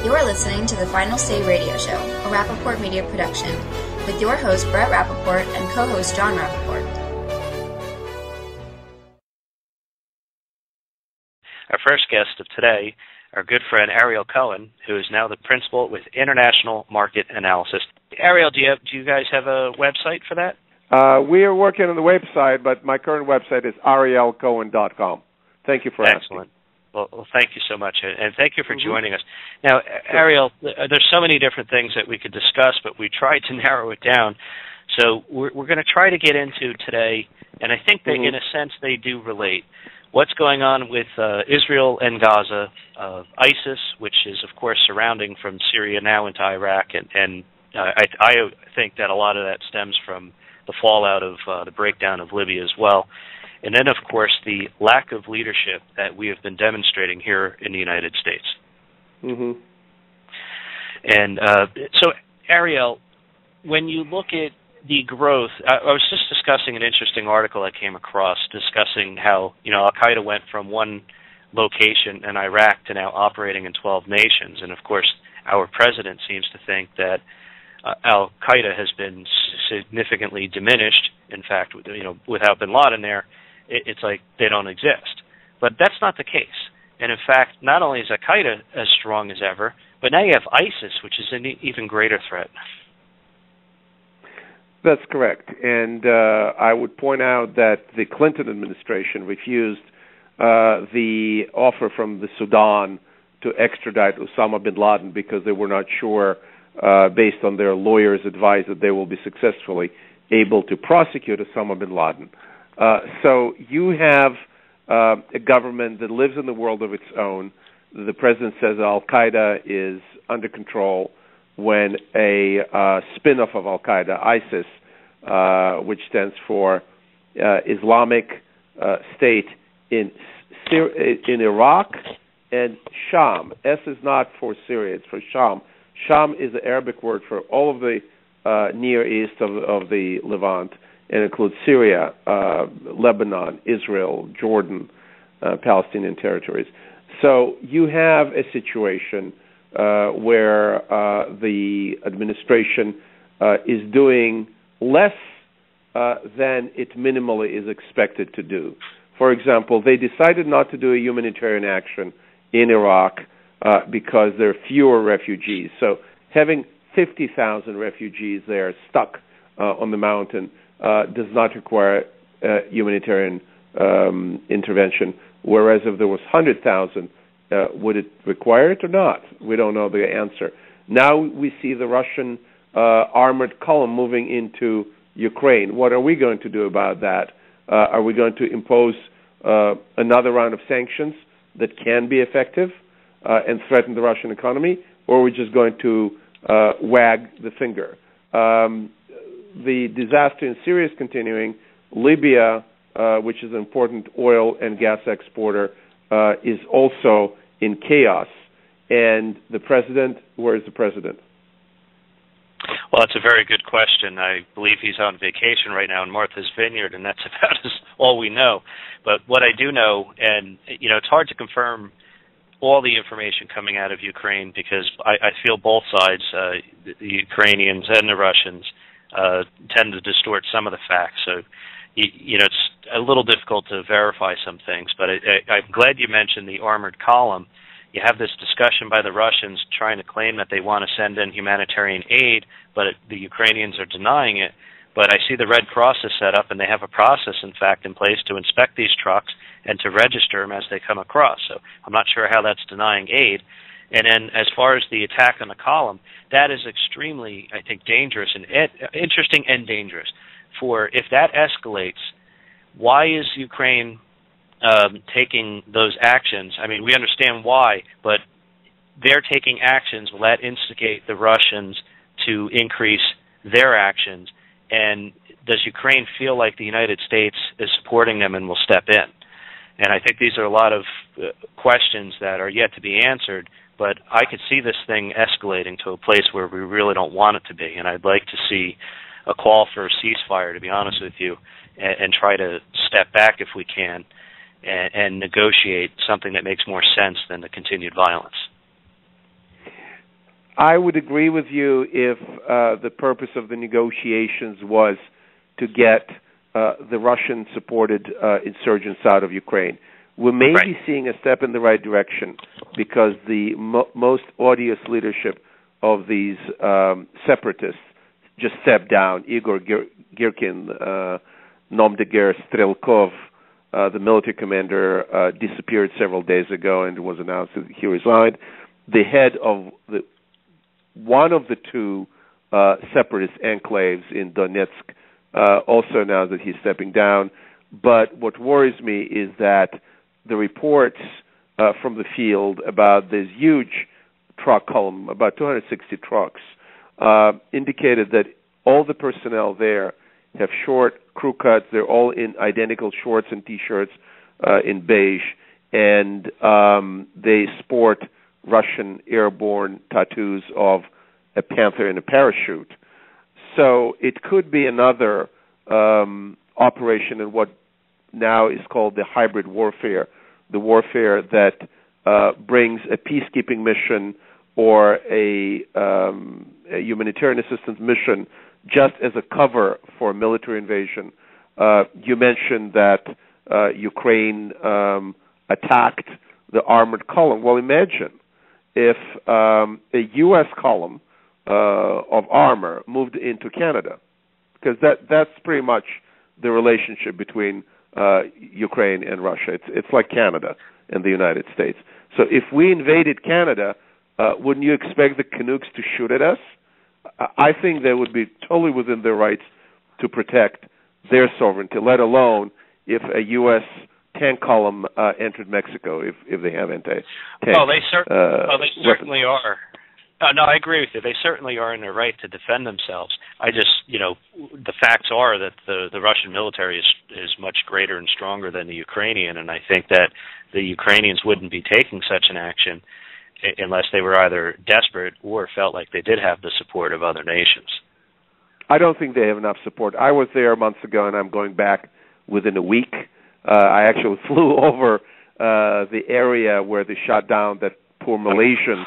You're listening to the Final Say Radio Show, a Rappaport Media production, with your host Brett Rappaport and co-host John Rappaport. Our first guest of today, our good friend Ariel Cohen, who is now the principal with International Market Analysis. Ariel, do you guys have a website for that? We are working on the website, but my current website is arielcohen.com. Thank you for Excellent. Well, thank you so much, and thank you for joining us. Now, Ariel, there's so many different things that we could discuss, but we tried to narrow it down. So we're going to try to get into today, and I think that in a sense they do relate. What's going on with Israel and Gaza, ISIS, which is, of course, surrounding from Syria now into Iraq, and I think that a lot of that stems from the fallout of the breakdown of Libya as well. And then, of course, the lack of leadership that we have been demonstrating here in the United States. And so, Ariel, when you look at the growth, I was just discussing an interesting article I came across discussing how, Al-Qaeda went from one location in Iraq to now operating in 12 nations. And, of course, our president seems to think that Al-Qaeda has been significantly diminished. In fact, without bin Laden there, it's like they don't exist. But that's not the case. And in fact, not only is Al-Qaeda as strong as ever, but now you have ISIS, which is an even greater threat. That's correct. And I would point out that the Clinton administration refused the offer from the Sudan to extradite Osama bin Laden because they were not sure, based on their lawyers' advice, that they will be successfully able to prosecute Osama bin Laden. So you have a government that lives in the world of its own. The president says Al-Qaeda is under control when a spin-off of Al-Qaeda, ISIS, which stands for Islamic State in Iraq and Sham. S is not for Syria, it's for Sham. Sham is the Arabic word for all of the Near East of the Levant, and includes Syria, Lebanon, Israel, Jordan, Palestinian territories. So you have a situation where the administration is doing less than it minimally is expected to do. For example, they decided not to do a humanitarian action in Iraq because there are fewer refugees. So having 50,000 refugees there stuck on the mountain does not require humanitarian intervention, whereas if there was 100,000, would it require it or not? We don't know the answer. Now we see the Russian armored column moving into Ukraine. What are we going to do about that? Are we going to impose another round of sanctions that can be effective and threaten the Russian economy, or are we just going to wag the finger? The disaster in Syria is continuing. Libya, which is an important oil and gas exporter, is also in chaos. And the president, where is the president? Well, that's a very good question. I believe he's on vacation right now in Martha's Vineyard, and that's about all we know. But what I do know, and it's hard to confirm all the information coming out of Ukraine because I feel both sides, the Ukrainians and the Russians, tend to distort some of the facts. So, it's a little difficult to verify some things. But I'm glad you mentioned the armored column. You have this discussion by the Russians trying to claim that they want to send in humanitarian aid, but the Ukrainians are denying it. But I see the Red Cross is set up, and they have a process, in fact, in place to inspect these trucks and to register them as they come across. So I'm not sure how that's denying aid. And then as far as the attack on the column, that is extremely, I think, dangerous and interesting and dangerous. For if that escalates, why is Ukraine taking those actions? I mean, we understand why, but they're taking actions will that instigate the Russians to increase their actions? And does Ukraine feel like the United States is supporting them and will step in? And I think these are a lot of questions that are yet to be answered, but I could see this thing escalating to a place where we really don't want it to be. And I'd like to see a call for a ceasefire, to be honest with you, and try to step back if we can and negotiate something that makes more sense than the continued violence. I would agree with you if the purpose of the negotiations was to get the Russian-supported insurgents out of Ukraine. We may be seeing a step in the right direction because the most odious leadership of these separatists just stepped down. Igor Girkin, nom de guerre Strelkov, the military commander, disappeared several days ago, and it was announced that he resigned. The head of one of the two separatist enclaves in Donetsk also announced that he's stepping down. But what worries me is that the reports from the field about this huge truck column, about 260 trucks, indicated that all the personnel there have short crew cuts. They're all in identical shorts and T-shirts in beige, and they sport Russian airborne tattoos of a panther in a parachute. So it could be another operation in what now is called the hybrid warfare, the warfare that brings a peacekeeping mission or a humanitarian assistance mission just as a cover for a military invasion. You mentioned that Ukraine attacked the armored column. Well, imagine if a U.S. column of armor moved into Canada, because that's pretty much the relationship between Ukraine and Russia. It's like Canada and the United States. So if we invaded Canada, wouldn't you expect the Canucks to shoot at us? I think they would be totally within their rights to protect their sovereignty, let alone if a U.S. tank column entered Mexico, if they have anti-tank. They certainly are. No, I agree with you. They certainly are in their right to defend themselves. I just, the facts are that the Russian military is much greater and stronger than the Ukrainian, and I think that the Ukrainians wouldn't be taking such an action unless they were either desperate or felt like they did have the support of other nations. I don't think they have enough support. I was there months ago, and I'm going back within a week. I actually flew over the area where they shot down that poor Malaysian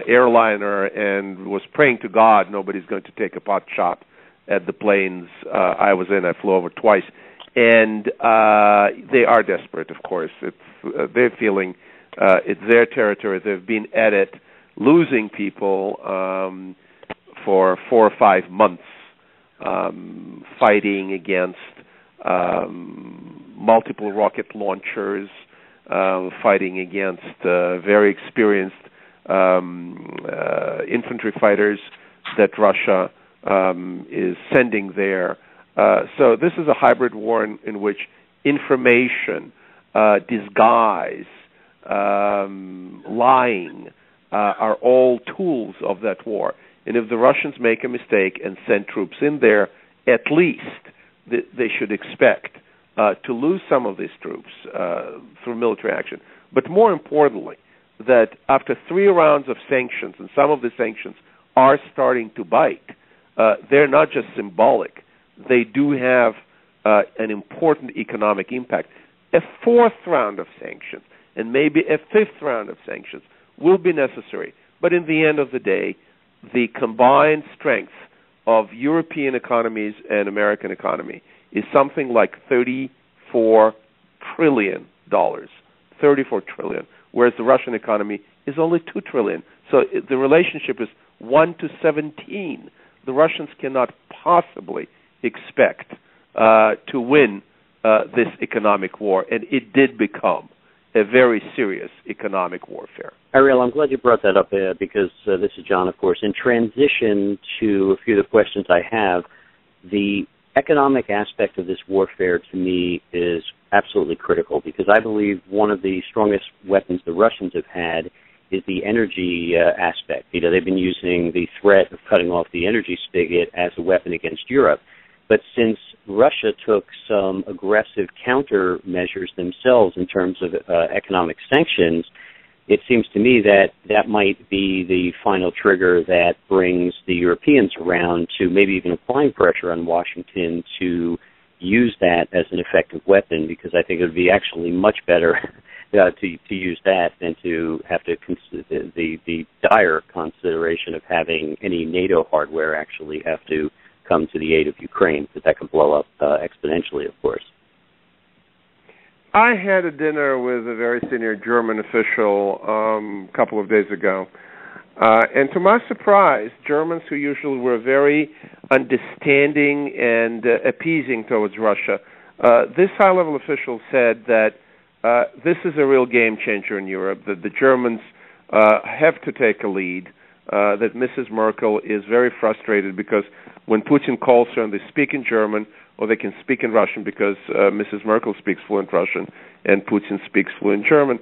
airliner and was praying to God nobody's going to take a pot shot at the planes I was in. I flew over twice. And they are desperate, of course. They're feeling it's their territory. They've been at it, losing people for 4 or 5 months, fighting against multiple rocket launchers, fighting against very experienced infantry fighters that Russia is sending there. So this is a hybrid war in which information, disguise, lying are all tools of that war. And if the Russians make a mistake and send troops in there, at least they should expect to lose some of these troops through military action. But more importantly, that after 3 rounds of sanctions, and some of the sanctions are starting to bite, they're not just symbolic. They do have an important economic impact. A 4th round of sanctions and maybe a 5th round of sanctions will be necessary. But in the end of the day, the combined strength of European economies and American economy is something like $34 trillion. 34 trillion. Whereas the Russian economy is only $2 trillion. So the relationship is 1 to 17. The Russians cannot possibly expect to win this economic war, and it did become a very serious economic warfare. Ariel, I'm glad you brought that up because this is John, of course. In transition to a few of the questions I have, the economic aspect of this warfare to me is absolutely critical because I believe one of the strongest weapons the Russians have had is the energy aspect. They've been using the threat of cutting off the energy spigot as a weapon against Europe. But since Russia took some aggressive countermeasures themselves in terms of economic sanctions, it seems to me that that might be the final trigger that brings the Europeans around to maybe even applying pressure on Washington to use that as an effective weapon, because I think it would be actually much better to use that than to have to the dire consideration of having any NATO hardware actually have to come to the aid of Ukraine, because that could blow up exponentially, of course. I had a dinner with a very senior German official a couple of days ago. And to my surprise, Germans who usually were very understanding and appeasing towards Russia, this high-level official said that this is a real game changer in Europe, that the Germans have to take a lead, that Mrs. Merkel is very frustrated because when Putin calls her and they speak in German, or they can speak in Russian because Mrs. Merkel speaks fluent Russian and Putin speaks fluent German,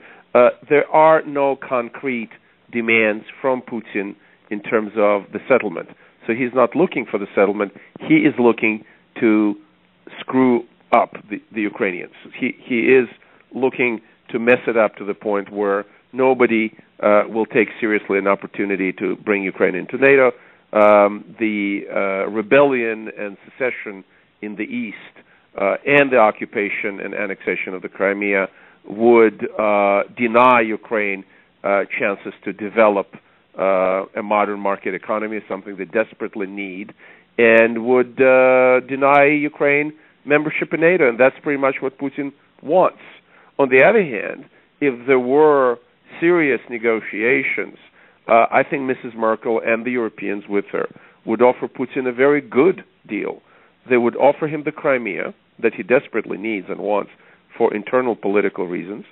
there are no concrete demands from Putin in terms of the settlement. So he's not looking for the settlement. He is looking to screw up the Ukrainians. He is looking to mess it up to the point where nobody will take seriously an opportunity to bring Ukraine into NATO. The rebellion and secession in the east and the occupation and annexation of the Crimea would deny Ukraine chances to develop a modern market economy, something they desperately need, and would deny Ukraine membership in NATO, and that's pretty much what Putin wants. On the other hand, if there were serious negotiations, I think Mrs. Merkel and the Europeans with her would offer Putin a very good deal. They would offer him the Crimea that he desperately needs and wants for internal political reasons.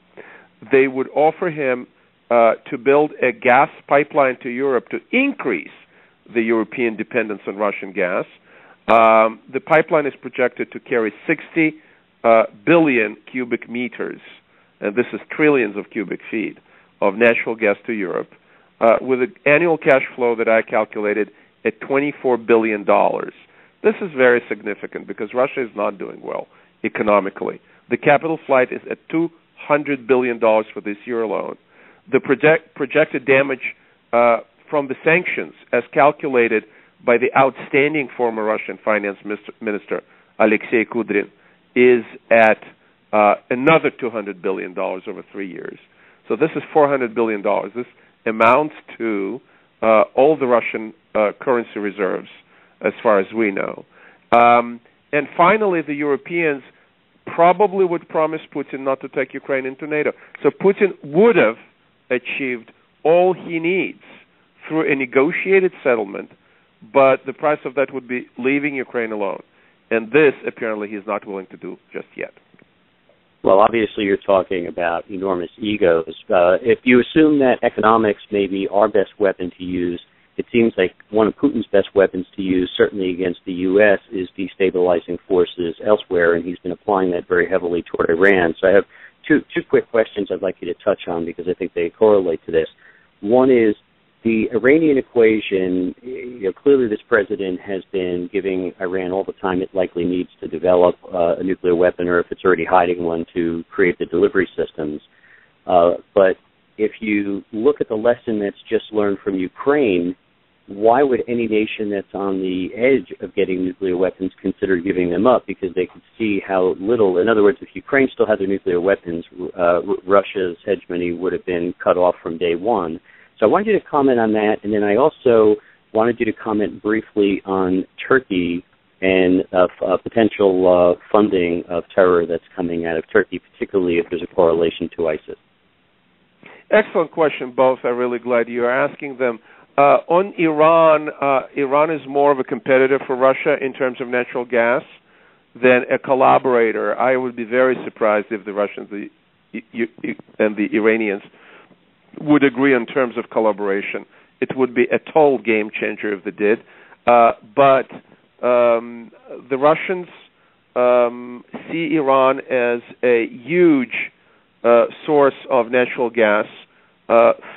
They would offer him to build a gas pipeline to Europe to increase the European dependence on Russian gas. The pipeline is projected to carry 60 billion cubic meters, and this is trillions of cubic feet, of natural gas to Europe, with an annual cash flow that I calculated at $24 billion. This is very significant because Russia is not doing well economically. The capital flight is at $200 billion for this year alone. The projected damage from the sanctions, as calculated by the outstanding former Russian finance minister, Alexei Kudrin, is at another $200 billion over 3 years. So this is $400 billion. This amounts to all the Russian currency reserves, as far as we know. And finally, the Europeans probably would promise Putin not to take Ukraine into NATO. So Putin would have achieved all he needs through a negotiated settlement, but the price of that would be leaving Ukraine alone. And this, apparently, he's not willing to do just yet. Well, obviously, you're talking about enormous egos. If you assume that economics may be our best weapon to use, it seems like one of Putin's best weapons to use, certainly against the U.S., is destabilizing forces elsewhere, and he's been applying that very heavily toward Iran. So I have two quick questions I'd like you to touch on because I think they correlate to this. One is the Iranian equation. Clearly this president has been giving Iran all the time it likely needs to develop a nuclear weapon, or if it's already hiding one, to create the delivery systems. But if you look at the lesson that's just learned from Ukraine, why would any nation that's on the edge of getting nuclear weapons consider giving them up? Because they could see how little, in other words, if Ukraine still had their nuclear weapons, Russia's hegemony would have been cut off from day one. So I wanted you to comment on that, and then I also wanted you to comment briefly on Turkey and potential funding of terror that's coming out of Turkey, particularly if there's a correlation to ISIS. Excellent question, both. I'm really glad you're asking them. On Iran, Iran is more of a competitor for Russia in terms of natural gas than a collaborator. I would be very surprised if the Russians and the Iranians would agree on terms of collaboration. It would be a total game changer if they did. But the Russians see Iran as a huge source of natural gas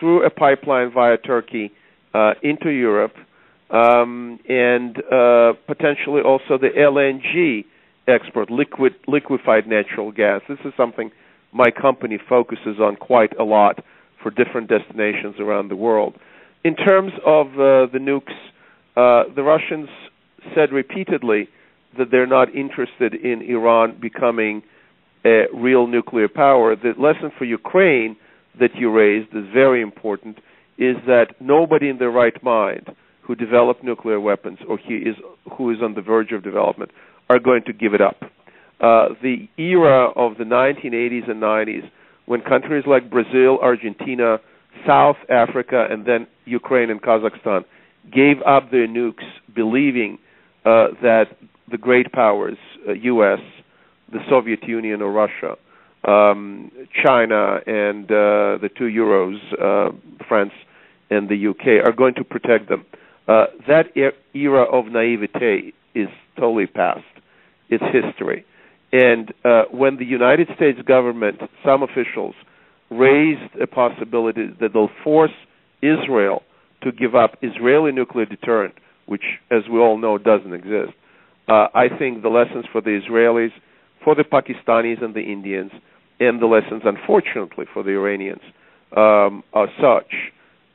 through a pipeline via Turkey into Europe, and potentially also the LNG export, liquefied natural gas. This is something my company focuses on quite a lot for different destinations around the world. In terms of the nukes, the Russians said repeatedly that they're not interested in Iran becoming a real nuclear power. The lesson for Ukraine that you raised is very important, is that nobody in their right mind who developed nuclear weapons or who is on the verge of development are going to give it up. The era of the 1980s and 90s, when countries like Brazil, Argentina, South Africa, and then Ukraine and Kazakhstan gave up their nukes, believing that the great powers, U.S., the Soviet Union or Russia, China, and the two Euros, France and the UK, are going to protect them. That era of naivete is totally past. It's history. And when the United States government, some officials, raised a possibility that they'll force Israel to give up Israeli nuclear deterrent, which, as we all know, doesn't exist, I think the lessons for the Israelis, for the Pakistanis and the Indians, and the lessons, unfortunately, for the Iranians are such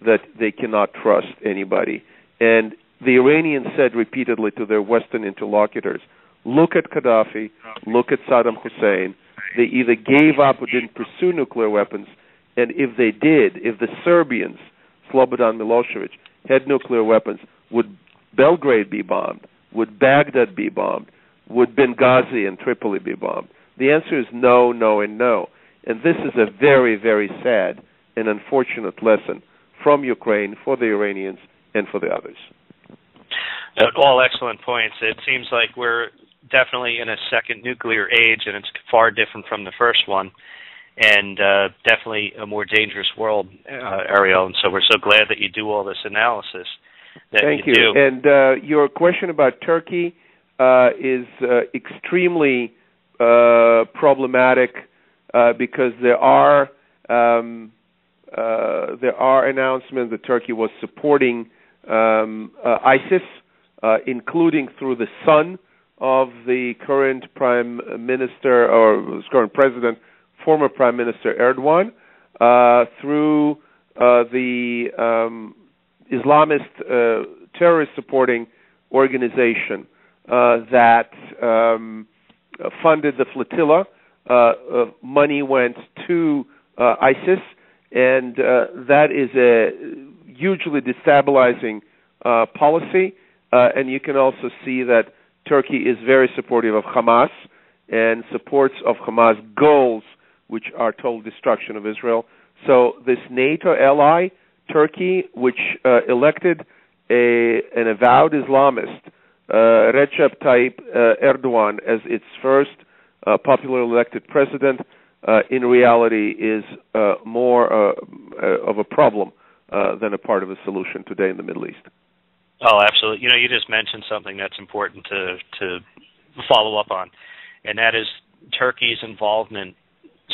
that they cannot trust anybody. And the Iranians said repeatedly to their Western interlocutors, look at Gaddafi, look at Saddam Hussein. They either gave up or didn't pursue nuclear weapons, and if they did, if the Serbians, Slobodan Milosevic, had nuclear weapons, would Belgrade be bombed? Would Baghdad be bombed? Would Benghazi and Tripoli be bombed? The answer is no, no, and no. And this is a very, very sad and unfortunate lesson from Ukraine for the Iranians and for the others. All excellent points. It seems like we're definitely in a second nuclear age, and it's far different from the first one, and definitely a more dangerous world, Ariel. And so we're so glad that you do all this analysis. Thank you. And your question about Turkey is extremely problematic because there are announcements that Turkey was supporting ISIS, including through the son of the current prime minister or current president, former Prime Minister Erdogan, through the Islamist terrorist supporting organization that funded the flotilla. Money went to ISIS, and that is a hugely destabilizing policy. And you can also see that Turkey is very supportive of Hamas and supports of Hamas goals, which are total destruction of Israel. So this NATO ally, Turkey, which elected an avowed Islamist, Recep Tayyip Erdogan, as its first popularly elected president, in reality is more of a problem than a part of a solution today in the Middle East. Oh, absolutely. You know, you just mentioned something that's important to follow up on, and that is Turkey's involvement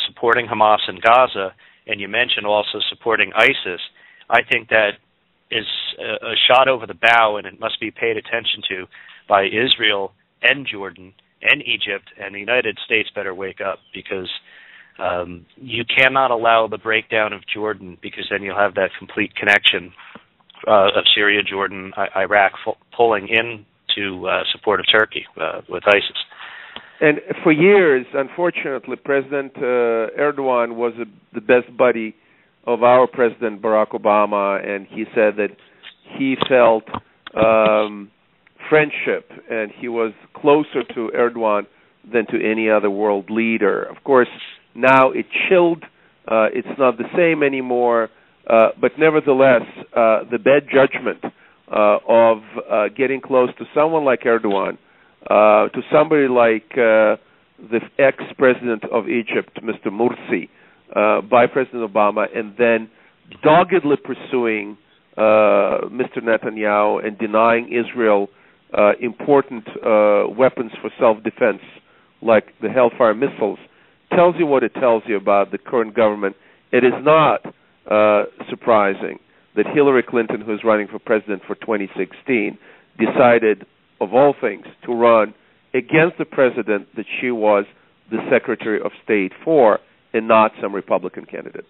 supporting Hamas in Gaza, and you mentioned also supporting ISIS. I think that is a shot over the bow, and it must be paid attention to by Israel and Jordan and Egypt, and the United States better wake up, because you cannot allow the breakdown of Jordan, because then you'll have that complete connection of Syria, Jordan, Iraq pulling into support of Turkey with ISIS. And for years, unfortunately, President Erdogan was the best buddy of our President Barack Obama, and he said that he felt friendship, and he was closer to Erdogan than to any other world leader. Of course, now it chilled. It's not the same anymore. But nevertheless, the bad judgment of getting close to someone like Erdogan, to somebody like the ex-president of Egypt, Mr. Morsi, by President Obama, and then doggedly pursuing Mr. Netanyahu and denying Israel important weapons for self-defense, like the Hellfire missiles, tells you what it tells you about the current government. It is not surprising that Hillary Clinton, who is running for president for 2016, decided, of all things, to run against the president that she was the Secretary of State for, and not some Republican candidate.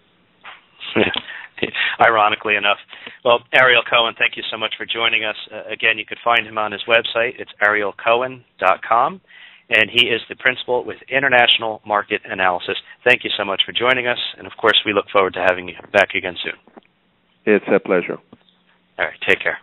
Ironically enough. Well, Ariel Cohen, thank you so much for joining us. Again, you could find him on his website. It's arielcohen.com. and he is the principal with International Market Analysis. Thank you so much for joining us, and of course, we look forward to having you back again soon. It's a pleasure. All right, take care.